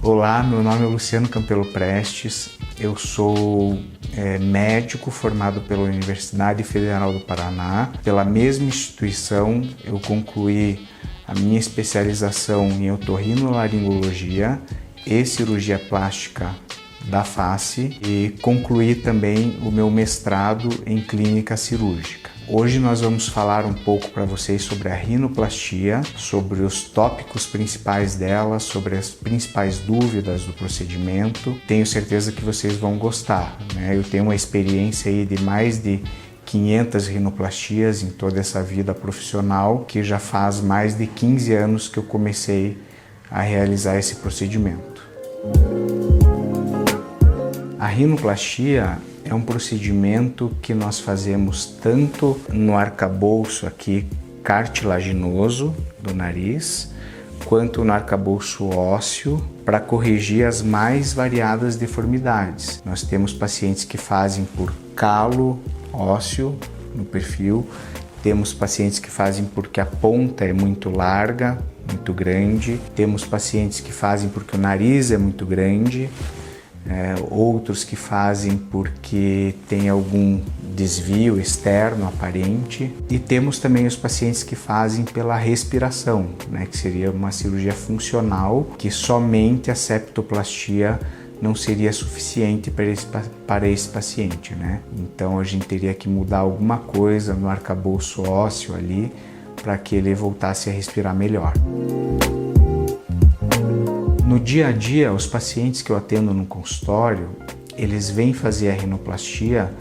Olá, meu nome é Luciano Campelo Prestes, eu sou médico formado pela Universidade Federal do Paraná. Pela mesma instituição, eu concluí a minha especialização em otorrinolaringologia e cirurgia plástica da face e concluí também o meu mestrado em clínica cirúrgica. Hoje nós vamos falar um pouco para vocês sobre a rinoplastia, sobre os tópicos principais dela, sobre as principais dúvidas do procedimento. Tenho certeza que vocês vão gostar, né? Eu tenho uma experiência aí de mais de 500 rinoplastias em toda essa vida profissional, que já faz mais de 15 anos que eu comecei a realizar esse procedimento. A rinoplastia é um procedimento que nós fazemos tanto no arcabouço aqui cartilaginoso do nariz, quanto no arcabouço ósseo, para corrigir as mais variadas deformidades. Nós temos pacientes que fazem por calo ósseo no perfil, temos pacientes que fazem porque a ponta é muito larga, muito grande, temos pacientes que fazem porque o nariz é muito grande, outros que fazem porque tem algum desvio externo aparente, e temos também os pacientes que fazem pela respiração, né, que seria uma cirurgia funcional, que somente a septoplastia não seria suficiente para esse paciente, né? Então a gente teria que mudar alguma coisa no arcabouço ósseo ali para que ele voltasse a respirar melhor. No dia a dia, os pacientes que eu atendo no consultório, eles vêm fazer a rinoplastia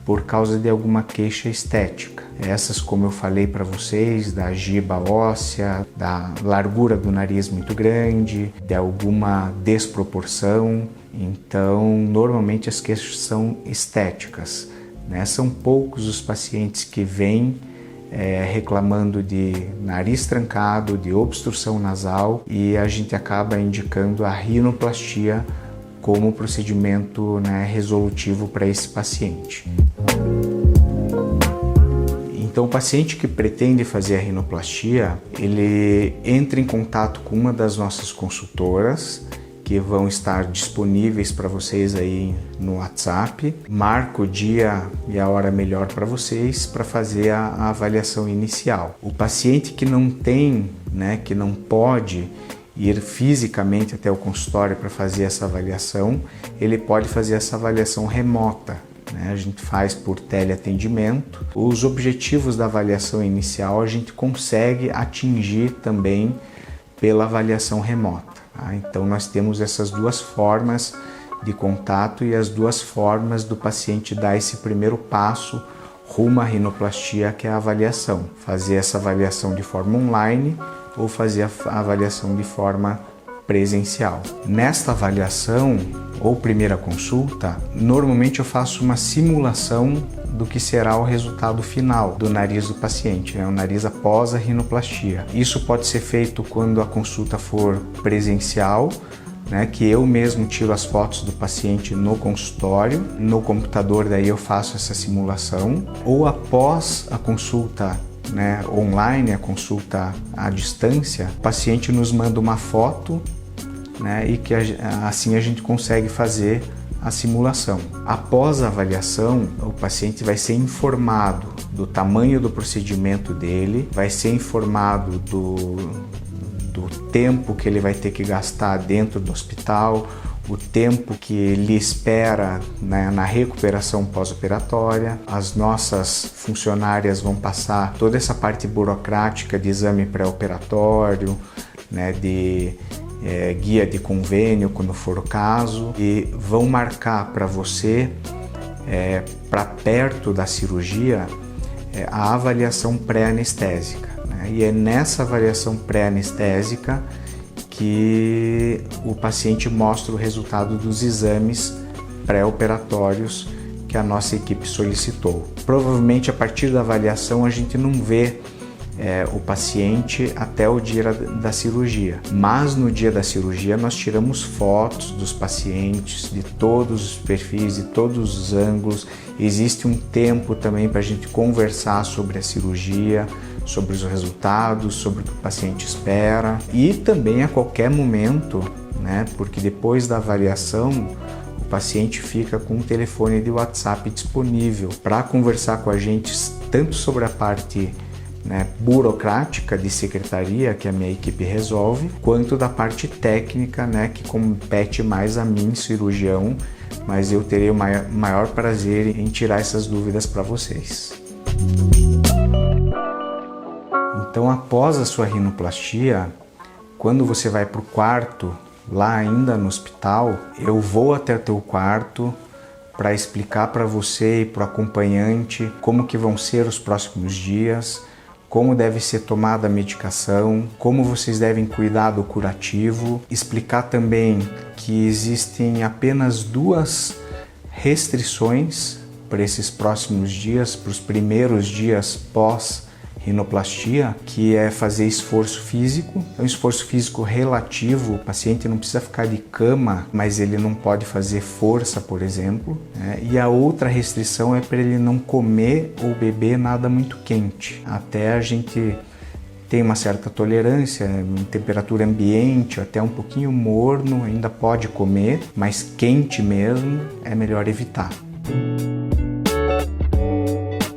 por causa de alguma queixa estética. Essas, como eu falei para vocês, da giba óssea, da largura do nariz muito grande, de alguma desproporção. Então, normalmente as queixas são estéticas, né? São poucos os pacientes que vêm reclamando de nariz trancado, de obstrução nasal, e a gente acaba indicando a rinoplastia como procedimento, né, resolutivo para esse paciente. Então, o paciente que pretende fazer a rinoplastia, ele entra em contato com uma das nossas consultoras, que vão estar disponíveis para vocês aí no WhatsApp. Marca o dia e a hora melhor para vocês para fazer a avaliação inicial. O paciente que não tem, né, que não pode ir fisicamente até o consultório para fazer essa avaliação, ele pode fazer essa avaliação remota, né? A gente faz por teleatendimento. Os objetivos da avaliação inicial a gente consegue atingir também pela avaliação remota. Então nós temos essas duas formas de contato e as duas formas do paciente dar esse primeiro passo rumo à rinoplastia, que é a avaliação. Fazer essa avaliação de forma online ou fazer a avaliação de forma presencial. Nesta avaliação ou primeira consulta, normalmente eu faço uma simulação do que será o resultado final do nariz do paciente, né? O nariz após a rinoplastia. Isso pode ser feito quando a consulta for presencial, né? Que eu mesmo tiro as fotos do paciente no consultório, no computador, daí eu faço essa simulação, ou após a consulta, né, online, a consulta à distância, o paciente nos manda uma foto, né, e que assim a gente consegue fazer a simulação. Após a avaliação, o paciente vai ser informado do tamanho do procedimento dele, vai ser informado do tempo que ele vai ter que gastar dentro do hospital, o tempo que ele espera, né, na recuperação pós-operatória. As nossas funcionárias vão passar toda essa parte burocrática de exame pré-operatório, né, de guia de convênio, quando for o caso, e vão marcar para você, para perto da cirurgia, a avaliação pré-anestésica, né? E é nessa avaliação pré-anestésica que o paciente mostra o resultado dos exames pré-operatórios que a nossa equipe solicitou. Provavelmente a partir da avaliação a gente não vê o paciente até o dia da cirurgia, mas no dia da cirurgia nós tiramos fotos dos pacientes, de todos os perfis, de todos os ângulos. Existe um tempo também para a gente conversar sobre a cirurgia, sobre os resultados, sobre o que o paciente espera, e também a qualquer momento, né? Porque depois da avaliação, o paciente fica com um telefone de WhatsApp disponível para conversar com a gente tanto sobre a parte, né, burocrática de secretaria, que a minha equipe resolve, quanto da parte técnica, né, que compete mais a mim, cirurgião, mas eu terei o maior prazer em tirar essas dúvidas para vocês. Então, após a sua rinoplastia, quando você vai para o quarto, lá ainda no hospital, eu vou até o teu quarto para explicar para você e para o acompanhante como que vão ser os próximos dias, como deve ser tomada a medicação, como vocês devem cuidar do curativo, explicar também que existem apenas 2 restrições para esses próximos dias, para os primeiros dias pós-rinoplastia, que é fazer esforço físico. É um esforço físico relativo, o paciente não precisa ficar de cama, mas ele não pode fazer força, por exemplo, né? E a outra restrição é para ele não comer ou beber nada muito quente. Até a gente tem uma certa tolerância em temperatura ambiente, até um pouquinho morno, ainda pode comer, mas quente mesmo é melhor evitar.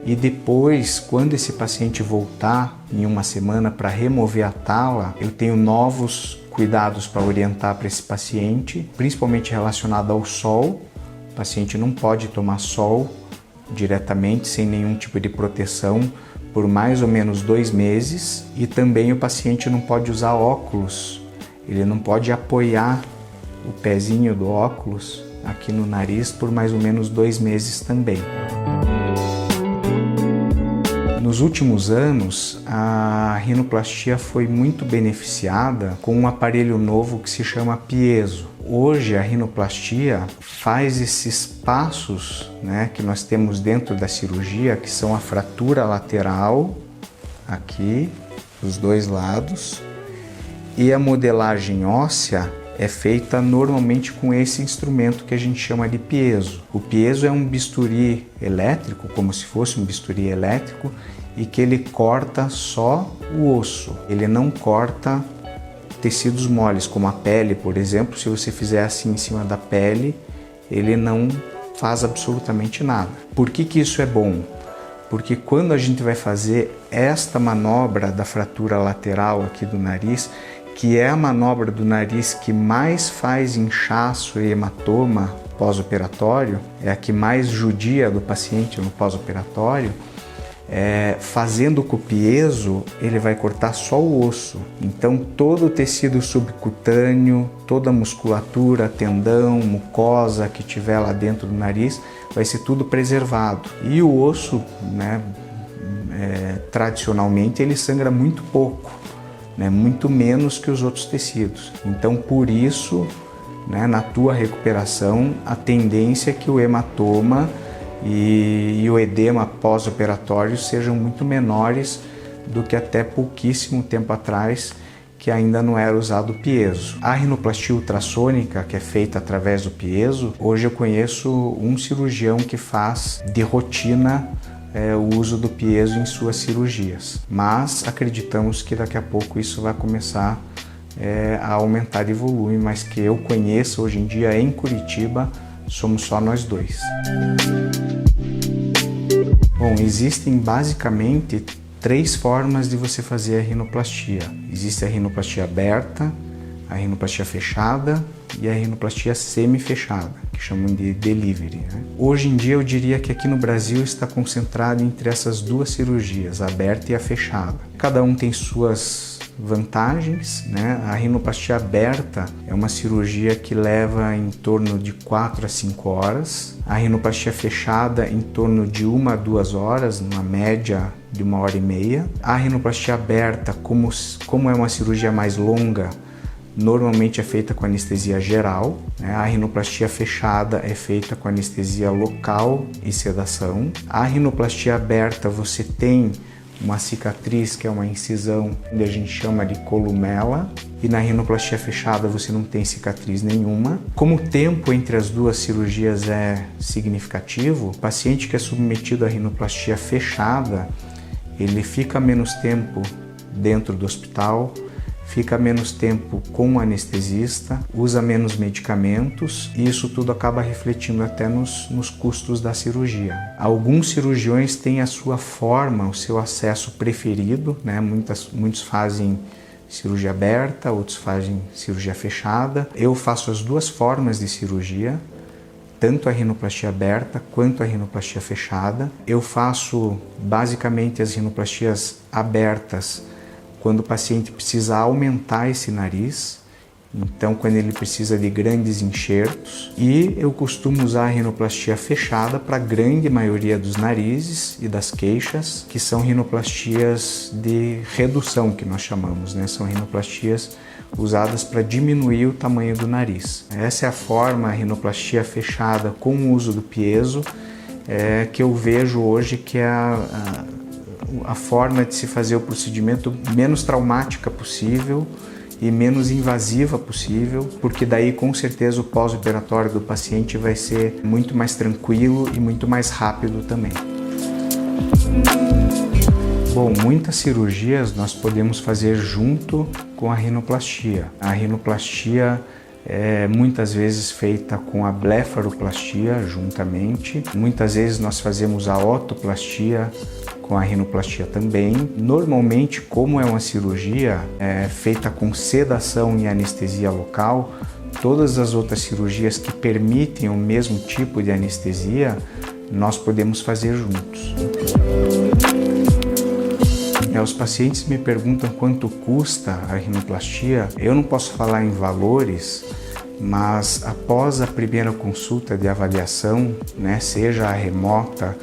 E depois, quando esse paciente voltar em uma semana para remover a tala, eu tenho novos cuidados para orientar para esse paciente, principalmente relacionado ao sol. O paciente não pode tomar sol diretamente, sem nenhum tipo de proteção, por mais ou menos 2 meses. E também o paciente não pode usar óculos, ele não pode apoiar o pezinho do óculos aqui no nariz por mais ou menos 2 meses também. Nos últimos anos, a rinoplastia foi muito beneficiada com um aparelho novo que se chama piezo. Hoje a rinoplastia faz esses passos, né, que nós temos dentro da cirurgia, que são a fratura lateral, aqui, dos 2 lados, e a modelagem óssea é feita normalmente com esse instrumento que a gente chama de piezo. O piezo é um bisturi elétrico, como se fosse um bisturi elétrico, e que ele corta só o osso. Ele não corta tecidos moles, como a pele, por exemplo. Se você fizer assim em cima da pele, ele não faz absolutamente nada. Por que isso é bom? Porque quando a gente vai fazer esta manobra da fratura lateral aqui do nariz, que é a manobra do nariz que mais faz inchaço e hematoma pós-operatório, é a que mais judia do paciente no pós-operatório, fazendo com o piezo, ele vai cortar só o osso. Então todo o tecido subcutâneo, toda a musculatura, tendão, mucosa que tiver lá dentro do nariz, vai ser tudo preservado. E o osso, né, tradicionalmente, ele sangra muito pouco, né, muito menos que os outros tecidos. Então por isso, né, na tua recuperação, a tendência é que o hematoma e o edema pós-operatório sejam muito menores do que até pouquíssimo tempo atrás, que ainda não era usado o piezo. A rinoplastia ultrassônica, que é feita através do piezo, hoje eu conheço um cirurgião que faz de rotina o uso do piezo em suas cirurgias. Mas acreditamos que daqui a pouco isso vai começar a aumentar de volume, mas que eu conheço hoje em dia em Curitiba, somos só nós 2. Bom, existem basicamente 3 formas de você fazer a rinoplastia. Existe a rinoplastia aberta, a rinoplastia fechada e a rinoplastia semi-fechada, que chamam de delivery, né? Hoje em dia eu diria que aqui no Brasil está concentrado entre essas 2 cirurgias, a aberta e a fechada. Cada um tem suas vantagens, né? A rinoplastia aberta é uma cirurgia que leva em torno de 4 a 5 horas. A rinoplastia fechada em torno de 1 a 2 horas, numa média de 1h30. A rinoplastia aberta, como é uma cirurgia mais longa, normalmente é feita com anestesia geral, né? A rinoplastia fechada é feita com anestesia local e sedação. A rinoplastia aberta, você tem uma cicatriz, que é uma incisão, que a gente chama de columela, e na rinoplastia fechada você não tem cicatriz nenhuma. Como o tempo entre as 2 cirurgias é significativo, o paciente que é submetido à rinoplastia fechada, ele fica menos tempo dentro do hospital, fica menos tempo com o anestesista, usa menos medicamentos e isso tudo acaba refletindo até nos custos da cirurgia. Alguns cirurgiões têm a sua forma, o seu acesso preferido, né? Muitos fazem cirurgia aberta, outros fazem cirurgia fechada. Eu faço as duas formas de cirurgia, tanto a rinoplastia aberta quanto a rinoplastia fechada. Eu faço basicamente as rinoplastias abertas quando o paciente precisa aumentar esse nariz, então quando ele precisa de grandes enxertos, e eu costumo usar a rinoplastia fechada para a grande maioria dos narizes e das queixas, que são rinoplastias de redução, que nós chamamos, né? São rinoplastias usadas para diminuir o tamanho do nariz. Essa é a forma, a rinoplastia fechada com o uso do piezo, que eu vejo hoje que é a forma de se fazer o procedimento menos traumática possível e menos invasiva possível, porque daí com certeza o pós-operatório do paciente vai ser muito mais tranquilo e muito mais rápido também. Bom, muitas cirurgias nós podemos fazer junto com a rinoplastia. A rinoplastia é muitas vezes feita com a blefaroplastia juntamente. Muitas vezes nós fazemos a otoplastia com a rinoplastia também. Normalmente, como é uma cirurgia feita com sedação e anestesia local, todas as outras cirurgias que permitem o mesmo tipo de anestesia, nós podemos fazer juntos. Os pacientes me perguntam quanto custa a rinoplastia. Eu não posso falar em valores, mas após a primeira consulta de avaliação, né, seja a remota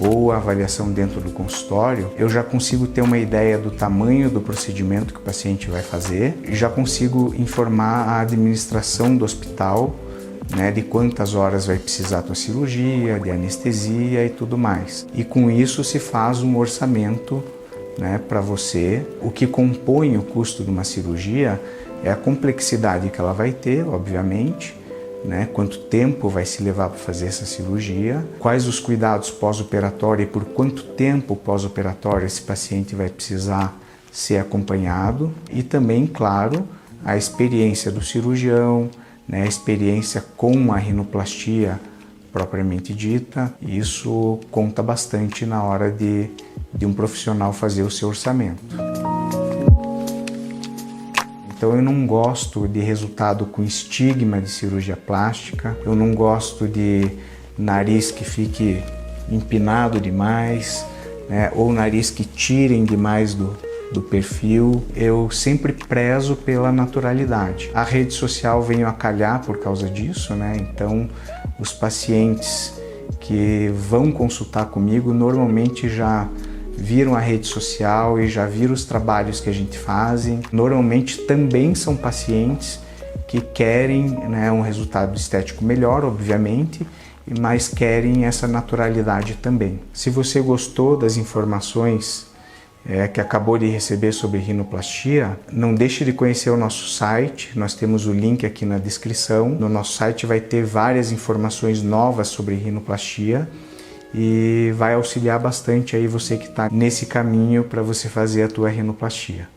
ou a avaliação dentro do consultório, eu já consigo ter uma ideia do tamanho do procedimento que o paciente vai fazer e já consigo informar a administração do hospital, né, de quantas horas vai precisar da cirurgia, de anestesia e tudo mais. E com isso se faz um orçamento, né, para você. O que compõe o custo de uma cirurgia é a complexidade que ela vai ter, obviamente, né, quanto tempo vai se levar para fazer essa cirurgia, quais os cuidados pós-operatório e por quanto tempo pós-operatório esse paciente vai precisar ser acompanhado e também, claro, a experiência do cirurgião, né, a experiência com a rinoplastia propriamente dita. Isso conta bastante na hora de um profissional fazer o seu orçamento. Então eu não gosto de resultado com estigma de cirurgia plástica, eu não gosto de nariz que fique empinado demais, né, ou nariz que tirem demais do perfil. Eu sempre prezo pela naturalidade. A rede social veio a calhar por causa disso, né? Então os pacientes que vão consultar comigo normalmente já viram a rede social e já viram os trabalhos que a gente faz. Normalmente também são pacientes que querem, né, um resultado estético melhor, obviamente, mas querem essa naturalidade também. Se você gostou das informações que acabou de receber sobre rinoplastia, não deixe de conhecer o nosso site. Nós temos o link aqui na descrição. No nosso site vai ter várias informações novas sobre rinoplastia e vai auxiliar bastante aí você que está nesse caminho para você fazer a tua rinoplastia.